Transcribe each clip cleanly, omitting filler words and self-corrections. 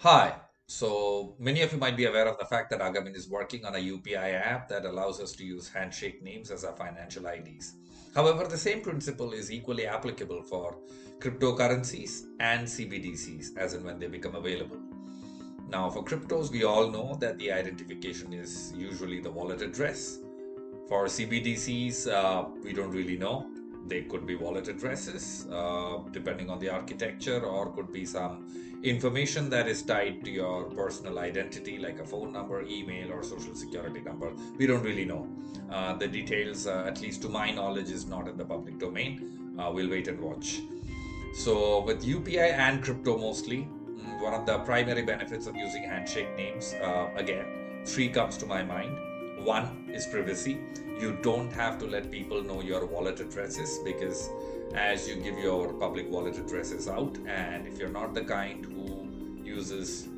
Hi. So many of you might be aware of the fact that Agaamin is working on a UPI app that allows us to use handshake names as our financial IDs. However, the same principle is equally applicable for cryptocurrencies and CBDCs as and when they become available. Now, for cryptos, we all know that the identification is usually the wallet address. For CBDCs, we don't really know. They could be wallet addresses, depending on the architecture, or could be some information that is tied to your personal identity, like a phone number, email, or social security number. We don't really know. The details, at least to my knowledge, is not in the public domain. We'll wait and watch. So, with UPI and crypto mostly, one of the primary benefits of using handshake names, again, three comes to my mind. One is privacy. You don't have to let people know your wallet addresses because as you give your public wallet addresses out, and if you're not the kind who uses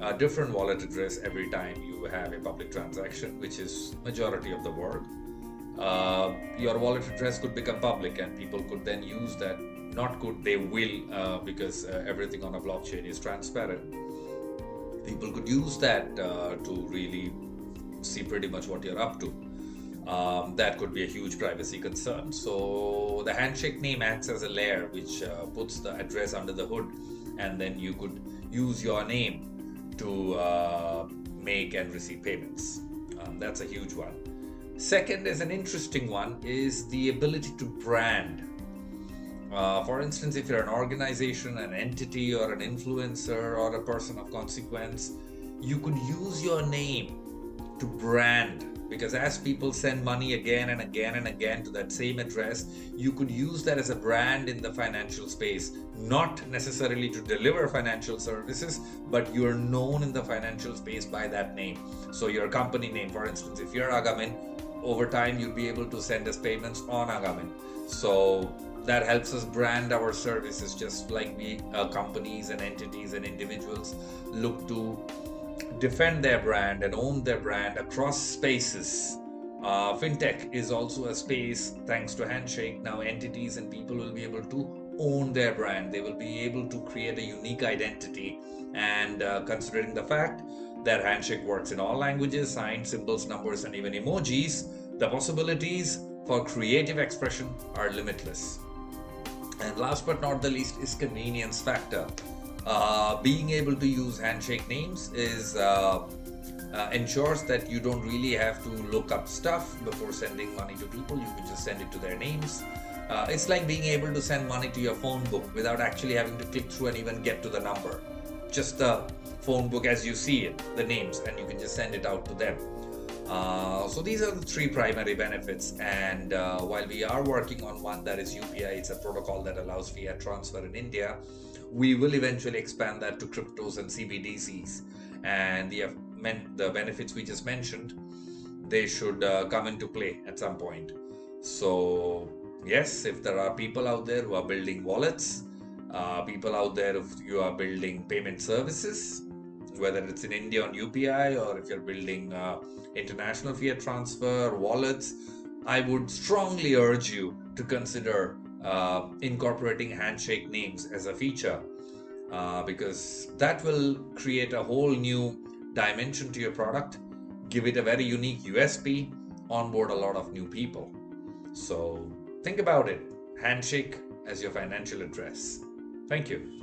a different wallet address every time you have a public transaction, which is majority of the world, your wallet address could become public and people could then use that. Not could, they will, because everything on a blockchain is transparent. People could use that to really see pretty much what you're up to. That could be a huge privacy concern. So the handshake name acts as a layer which puts the address under the hood, and then you could use your name to make and receive payments. That's a huge one. Second is an interesting one is the ability to brand. For instance, if you're an organization, an entity, or an influencer, or a person of consequence, you could use your name to brand, because as people send money again and again and again to that same address, you could use that as a brand in the financial space, not necessarily to deliver financial services, but you're known in the financial space by that name. So your company name, for instance, if you're Agaamin, over time you'll be able to send us payments on Agaamin. So that helps us brand our services, just like we companies and entities and individuals look to defend their brand and own their brand across spaces. Fintech is also a space, thanks to Handshake. Now, entities and people will be able to own their brand. They will be able to create a unique identity. And considering the fact that Handshake works in all languages, signs, symbols, numbers, and even emojis, the possibilities for creative expression are limitless. And last but not the least is convenience factor. Being able to use handshake names is ensures that you don't really have to look up stuff before sending money to people. You can just send it to their names. It's like being able to send money to your phone book without actually having to click through and even get to the number. Just the phone book as you see it, the names, and you can just send it out to them. So these are the three primary benefits, and while we are working on one that is UPI, it's a protocol that allows fiat transfer in India. We will eventually expand that to cryptos and CBDCs, and the benefits we just mentioned, they should come into play at some point. So yes, if there are people out there who are building wallets, people out there if you are building payment services, whether it's in India on UPI or if you're building international fiat transfer wallets, I would strongly urge you to consider incorporating handshake names as a feature, because that will create a whole new dimension to your product, give it a very unique USP, onboard a lot of new people. So think about it, handshake as your financial address. Thank you.